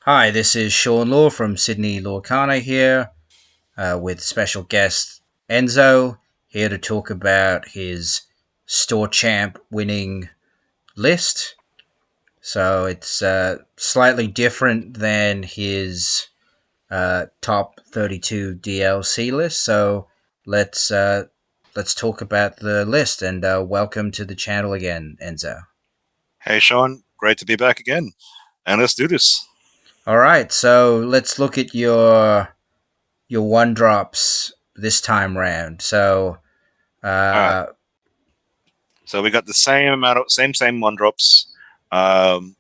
Hi, this is Sean Law from Sydney Lorcana here with special guest Enzo here to talk about his store champ winning list. So it's slightly different than his top 32 DLC list. So let's uh, let's talk about the list and welcome to the channel again, Enzo. Hey, Sean, great to be back again. And let's do this. All right, so let's look at your one drops this time round. So, All right. uh, So we got the same amount of same one drops. Um,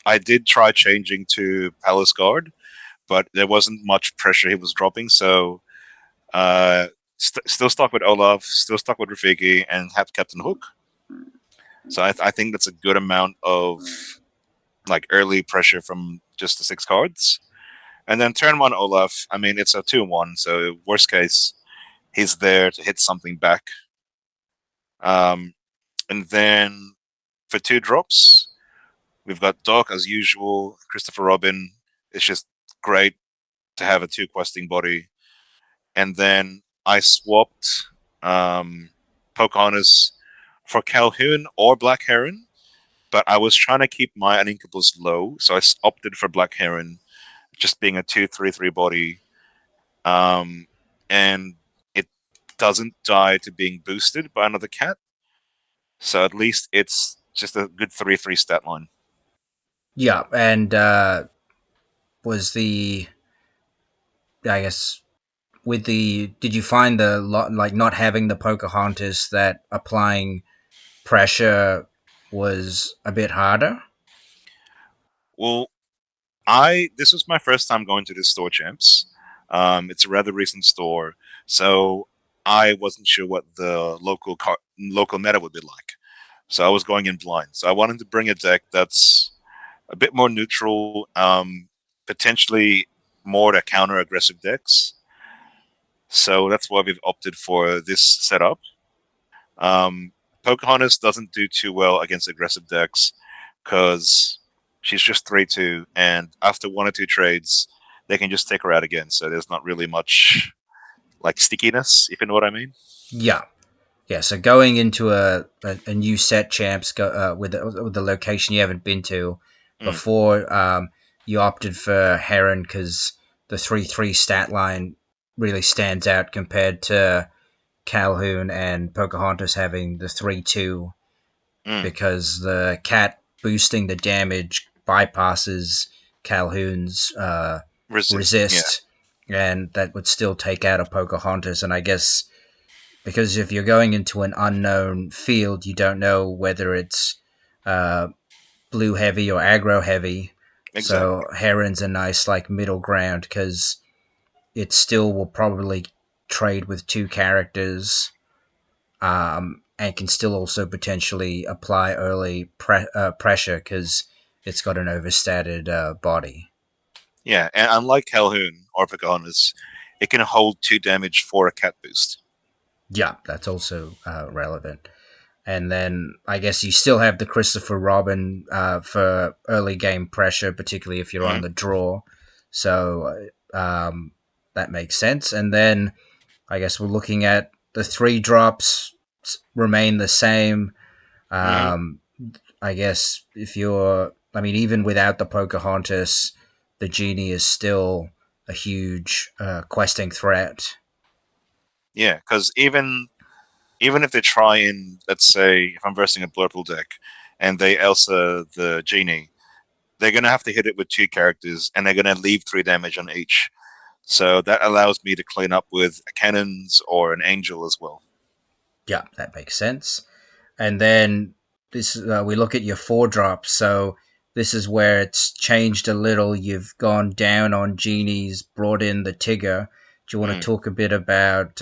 I did try changing to Palace Guard, but there wasn't much pressure he was dropping. So still stuck with Olaf, still stuck with Rafiki, and have Captain Hook. So I think that's a good amount of like early pressure from just the 6 cards. And then turn one Olaf. I mean, it's a 2-1. So worst case, he's there to hit something back. Um, And then for 2 drops, we've got Doc as usual, Christopher Robin. It's just great to have a 2 questing body. And then I swapped um, Pocahontas for Calhoun or Black Heron, but I was trying to keep my uninkables low, so I opted for Black Heron, just being a 2/3/3 body. Um, and it doesn't die to being boosted by another cat, so at least it's just a good 3/3 stat line. yeah, and was the I guess with the did you find the like not having the Pocahontas that applying pressure was a bit harder? Well, I this was my first time going to this store, champs. It's a rather recent store, so I wasn't sure what the local meta would be like. So I was going in blind. So I wanted to bring a deck that's a bit more neutral, potentially more to counter aggressive decks. So that's why we've opted for this setup. Um, Pocahontas doesn't do too well against aggressive decks because she's just 3/2, and after 1 or 2 trades, they can just take her out again. So there's not really much like stickiness, if you know what I mean. Yeah, yeah. So going into a new set, champs, with the location you haven't been to Mm, before, you opted for Heron because the 3-3 stat line really stands out compared to Calhoun and Pocahontas having the 3-2 mm. because the cat boosting the damage bypasses Calhoun's Yeah, resist, and that would still take out a Pocahontas. And I guess because if you're going into an unknown field, you don't know whether it's uh, blue heavy or aggro heavy. exactly. So Heron's a nice like middle ground because it still will probably trade with 2 characters and can still also potentially apply early pressure because it's got an overstated body. Yeah, and unlike Calhoun or Pocahontas, it can hold 2 damage for a cat boost. Yeah, that's also relevant. And then I guess you still have the Christopher Robin for early game pressure, particularly if you're on Mm, the draw. So that makes sense. And then I guess we're looking at the 3 drops remain the same. mm. Um, I guess if you're, I mean, even without the Pocahontas, the genie is still a huge questing threat. Yeah, because even if they try and let's say if I'm versing a Blurple deck and they Elsa the genie, they're gonna have to hit it with 2 characters and they're gonna leave 3 damage on each. So that allows me to clean up with cannons or an angel as well. Yeah, that makes sense. And then this we look at your 4 drops. So this is where it's changed a little. You've gone down on genies, brought in the Tigger. Do you want to Mm. talk a bit about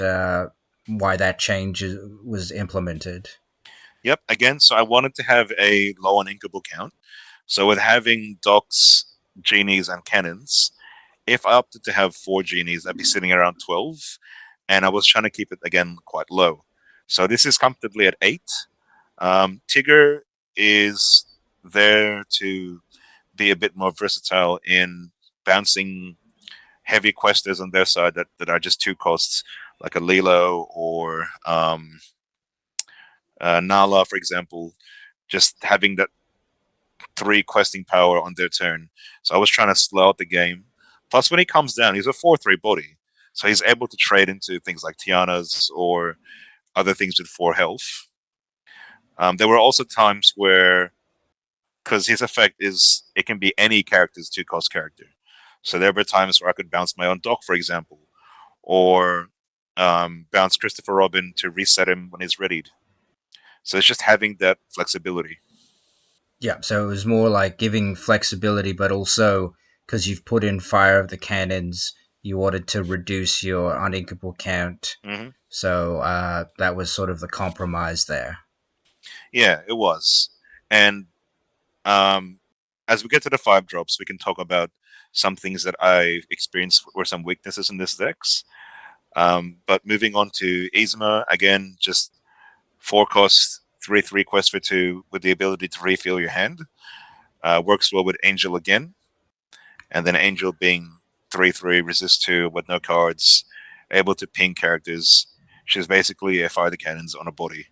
why that change was implemented? Yep. Again, so I wanted to have a low on inkable count. So with having docks, genies, and cannons, if I opted to have 4 genies, I'd be sitting around 12, and I was trying to keep it again quite low. So this is comfortably at 8. Tigger is there to be a bit more versatile in bouncing heavy questers on their side that are just two costs, like a Lilo or Nala, for example, just having that three questing power on their turn. So I was trying to slow out the game. Plus, when he comes down, he's a 4/3 body. So he's able to trade into things like Tiana's or other things with 4 health. There were also times where, because his effect is, it can be any character's 2-cost character. So there were times where I could bounce my own Doc, for example, or bounce Christopher Robin to reset him when he's readied. So it's just having that flexibility. Yeah, so it was more like giving flexibility, but also because you've put in Fire of the Cannons, you wanted to reduce your uninkable count. Hmm. So that was sort of the compromise there. Yeah, it was. And um, as we get to the 5 drops, we can talk about some things that I experienced were some weaknesses in this decks. But moving on to Yzma, again, just 4 cost, 3/3 quest for 2 with the ability to refill your hand. Works well with Angel again. And then Angel being 3/3, resist 2 with no cards, able to ping characters. She's basically a fire the cannons on a body.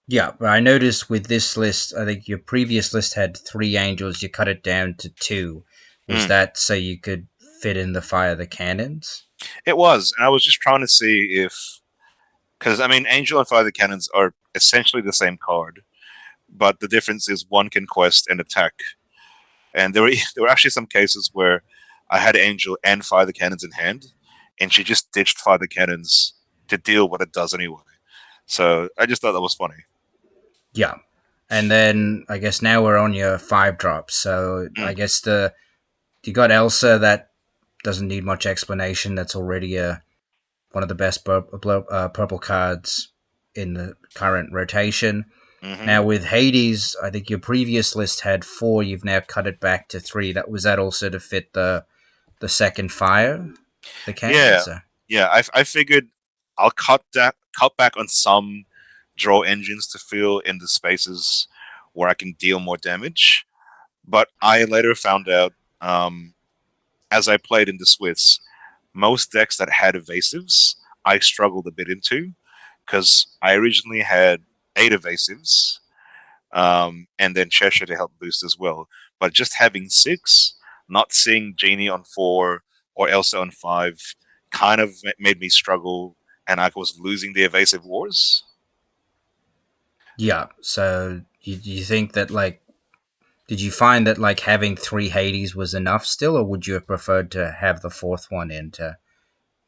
Yeah, but I noticed with this list, I think your previous list had three angels. You cut it down to two. Was Mm. that so you could fit in the Fire the Cannons? It was, and I was just trying to see if, because I mean, Angel and Fire the Cannons are essentially the same card, but the difference is one can quest and attack. And there were there were actually some cases where I had Angel and Fire the Cannons in hand, and she just ditched Fire the Cannons to deal what it does anyway. So I just thought that was funny. Yeah. And then I guess now we're on your 5 drops. So I Mm, guess you got Elsa that doesn't need much explanation. That's already one of the best purple cards in the current rotation. hmm. Now with Hades, I think your previous list had four. You've now cut it back to three. That also to fit the second fire, the Yeah, cannons. yeah. I figured I'll cut back on some draw engines to fill in the spaces where I can deal more damage. But I later found out, as I played in the Swiss, most decks that had evasives, I struggled a bit into because I originally had 8 evasives, and then Cheshire to help boost as well. But just having 6, not seeing Genie on 4 or Elsa on 5, kind of made me struggle, and I was losing the evasive wars. Yeah. So you think that like did you find that like having three Hades was enough still, or would you have preferred to have the fourth one in to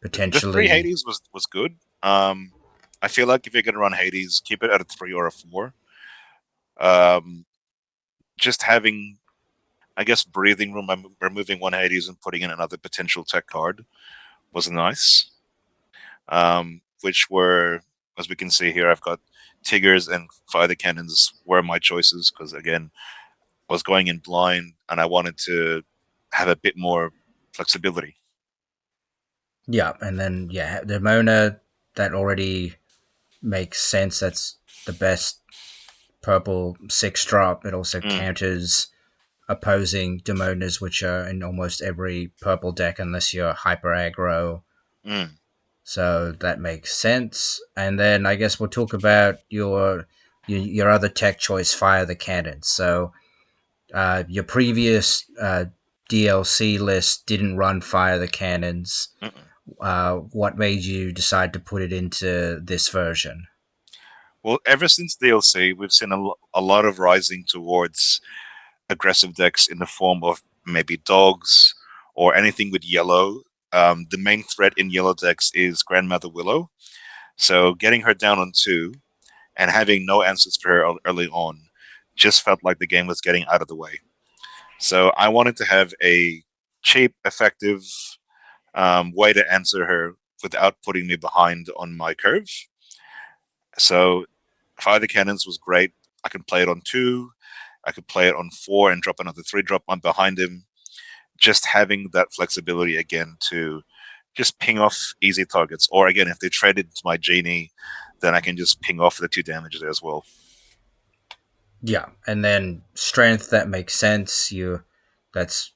The 3 potentially? Hades was good. I feel like if you're going to run Hades, keep it at a 3 or a 4. Um, just having, I guess, breathing room by removing one Hades and putting in another potential tech card was nice. Which were, as we can see here, I've got Tigers and Fire the Cannons were my choices because, again, I was going in blind and I wanted to have a bit more flexibility. Yeah, and then yeah, the Mona that already makes sense. That's the best purple 6 drop. It also Mm, counters opposing Demonas, which are in almost every purple deck unless you're hyper aggro. mm, So that makes sense. And then I guess we'll talk about your other tech choice, Fire the Cannon. So your previous DLC list didn't run Fire the Cannons. mm. What made you decide to put it into this version? Well, ever since DLC, we've seen a lot of rising towards aggressive decks in the form of maybe dogs or anything with yellow. The main threat in yellow decks is Grandmother Willow. So getting her down on 2 and having no answers for her early on just felt like the game was getting out of the way. So I wanted to have a cheap, effective way to answer her without putting me behind on my curve. So Fire the Cannons was great. I can play it on 2. I could play it on 4 and drop another 3 drop on behind him. Just having that flexibility again to just ping off easy targets. Or again, if they traded my Genie, then I can just ping off the 2 damage there as well. Yeah, and then strength that makes sense. That's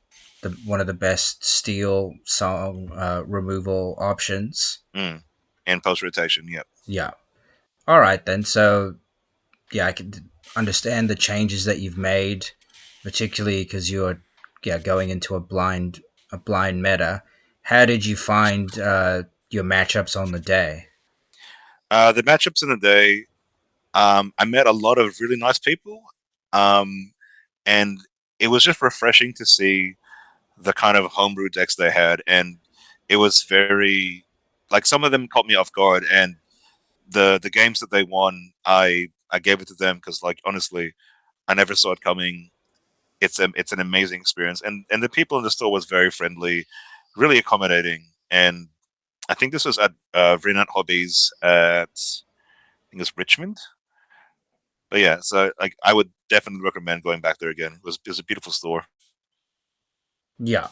one of the best steel song removal options. Mm. And post rotation, yep. Yeah. All right then. So yeah, I can understand the changes that you've made, particularly because you're going into a blind meta. How did you find your matchups on the day? The matchups in the day, I met a lot of really nice people, um, and it was just refreshing to see the kind of homebrew decks they had, and it was very like some of them caught me off guard, and the games that they won, I gave it to them because like honestly, I never saw it coming. It's an amazing experience, and the people in the store was very friendly, really accommodating, and I think this was at Vrinat Hobbies at I think it's Richmond. But yeah, so like I would definitely recommend going back there again. It was a beautiful store. Yeah,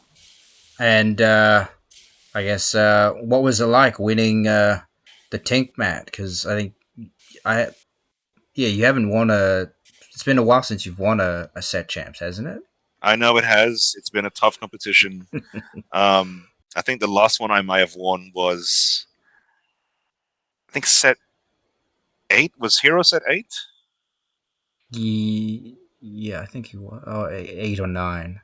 and I guess what was it like winning the Tink Mat? Because I think I you haven't won a. It's been a while since you've won a set champs, hasn't it? I know it has. It's been a tough competition. I think the last one I might have won was I think set eight was Hero set eight. Yeah, I think you won. Oh, 8 or 9.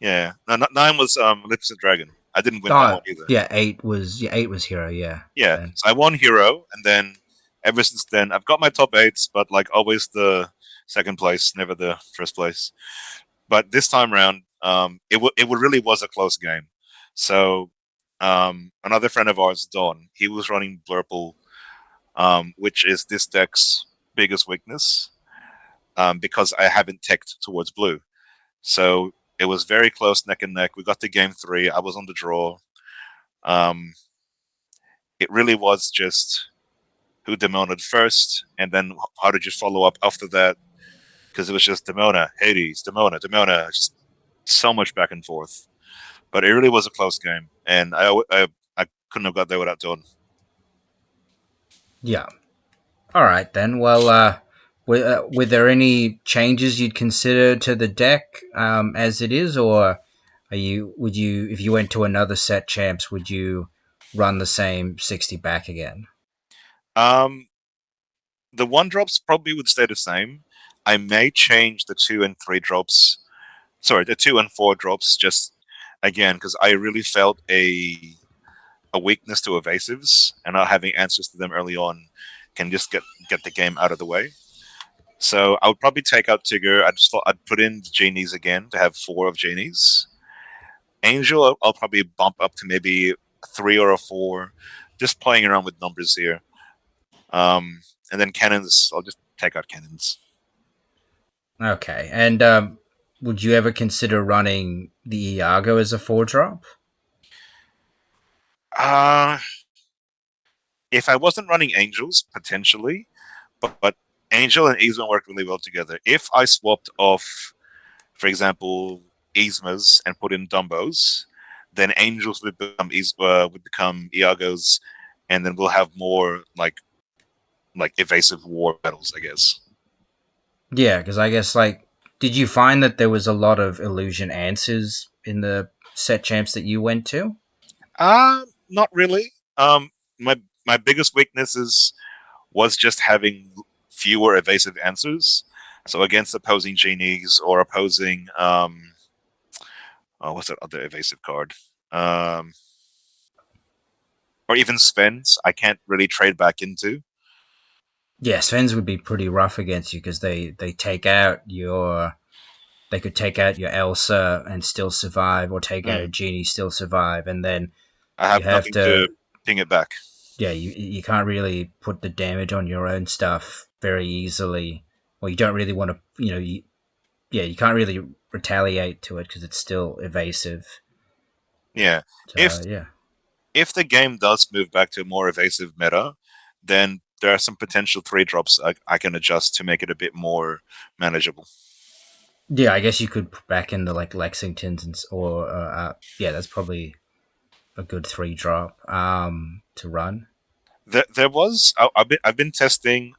Yeah, no, nine was Maleficent Dragon. I didn't win that Oh, one either. yeah, 8 was hero. Yeah, Yeah, then so I won Hero, and then ever since then I've got my top eights, but like always the second place, never the first place. But this time round, really was a close game. So another friend of ours, Don, he was running Blurple, which is this deck's biggest weakness, because I haven't teched towards blue. So it was very close, neck and neck. We got to game three. I was on the draw. Um, it really was just who demoted first, and then how did you follow up after that? Because it was just Demona, Hades, Demona, Demona, just so much back and forth. But it really was a close game, and I couldn't have got there without Dawn. yeah. All right then. Well, were there any changes you'd consider to the deck as it is, or would you if you went to another set champs would you run the same 60 back again? Um, the one drops probably would stay the same. I may change the two and three drops. Sorry, the two and four drops just again because I really felt a weakness to evasives, and not having answers to them early on can just get the game out of the way. So I would probably take out Tigger. I just thought I'd put in the genies again to have four of genies. Angel, I'll probably bump up to maybe a three or a four, just playing around with numbers here. And then cannons, I'll just take out cannons. Okay, and would you ever consider running the Iago as a 4 drop? Uh, if I wasn't running angels, potentially, but Angel and Yzma work really well together. If I swapped off, for example, Yzmas and put in Dumbos, then Angels would become Iagos, and then we'll have more like evasive war battles, I guess. Yeah, because I guess like, did you find that there was a lot of illusion answers in the set champs that you went to? Not really. My my biggest weaknesses was just having fewer evasive answers. So against opposing genies or opposing what's that other evasive card? Um, or even Svens, I can't really trade back into. Yeah, Svens would be pretty rough against you because they take out your they could take out your Elsa and still survive, or take out a Mm. genie still survive, and then I you have have nothing to to ping it back. you can't really put the damage on your own stuff very easily, or you don't really want to you can't really retaliate to it because it's still evasive. Yeah. If So yeah. if the game does move back to a more evasive meta, then there are some potential three drops I can adjust to make it a bit more manageable. Yeah, I guess you could put back in the like Lexingtons or yeah, that's probably a good 3 drop to run. There was I've been testing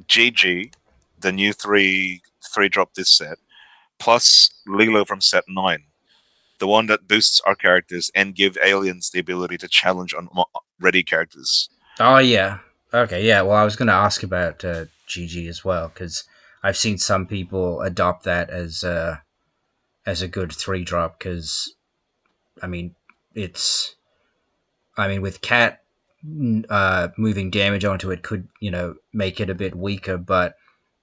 GG, the new three drop this set, plus Lilo from set 9, the one that boosts our characters and give aliens the ability to challenge on ready characters. Oh yeah. Okay, yeah. Well, I was going to ask about GG as well because I've seen some people adopt that as a good 3 drop because I mean it's with cat moving damage onto it could make it a bit weaker, but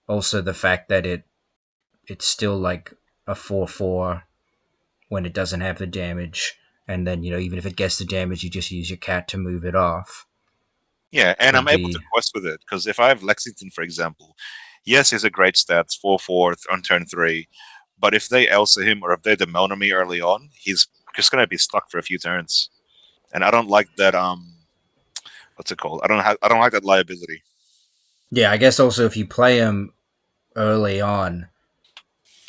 also the fact that it's still like a 4/4 when it doesn't have the damage, and then even if it gets the damage, you just use your cat to move it off. Yeah, and Could I'm able to be quest with it because if I have Lexington, for example, yes, he's a great stats 4/4 on turn 3, but if they Elsa him or if they demon me early on, he's just gonna be stuck for a few turns, and I don't like that. What's it called? I don't like that liability. yeah. I guess also if you play him early on,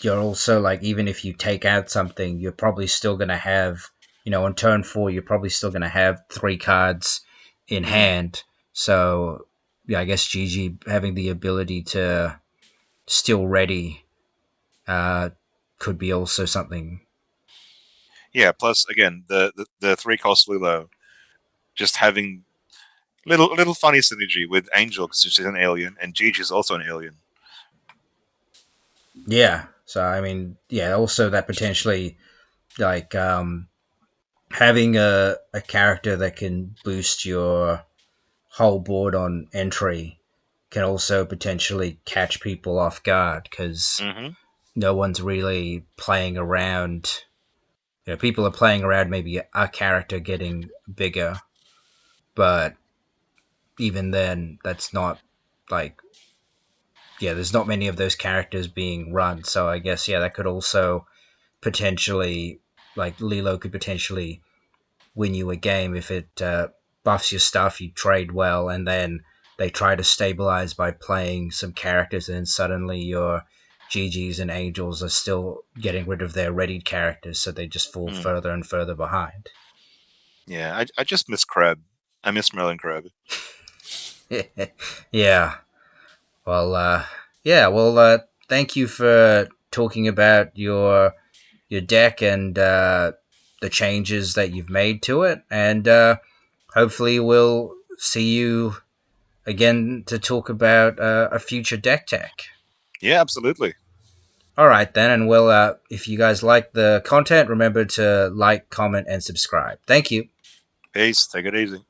you're also like even if you take out something, you're probably still gonna have on turn 4, you're probably still gonna have 3 cards in Mm. hand. So yeah, I guess GG having the ability to still ready uh, could be also something. Yeah. Plus, again, the 3 cost Lilo just having little funny synergy with Angel because she's an alien and Gigi's also an alien. Yeah. So I mean, yeah. Also, that potentially like having a character that can boost your whole board on entry can also potentially catch people off guard because Hmm. no one's really playing around. People are playing around maybe a character getting bigger, but even then, that's not like there's not many of those characters being run. So I guess that could also potentially like Lilo could potentially win you a game if it buffs your stuff, you trade well, and then they try to stabilize by playing some characters, and then suddenly your GGs and Angels are still getting rid of their readied characters, so they just fall Mm. further and further behind. Yeah, I just miss Crab. I miss Merlin Crab. Yeah. Well, yeah. Well, thank you for talking about your deck and the changes that you've made to it, and hopefully we'll see you again to talk about a future deck tech. Yeah, absolutely. All right, then, and well, if you guys like the content, remember to like, comment, and subscribe. Thank you. Peace. Take it easy.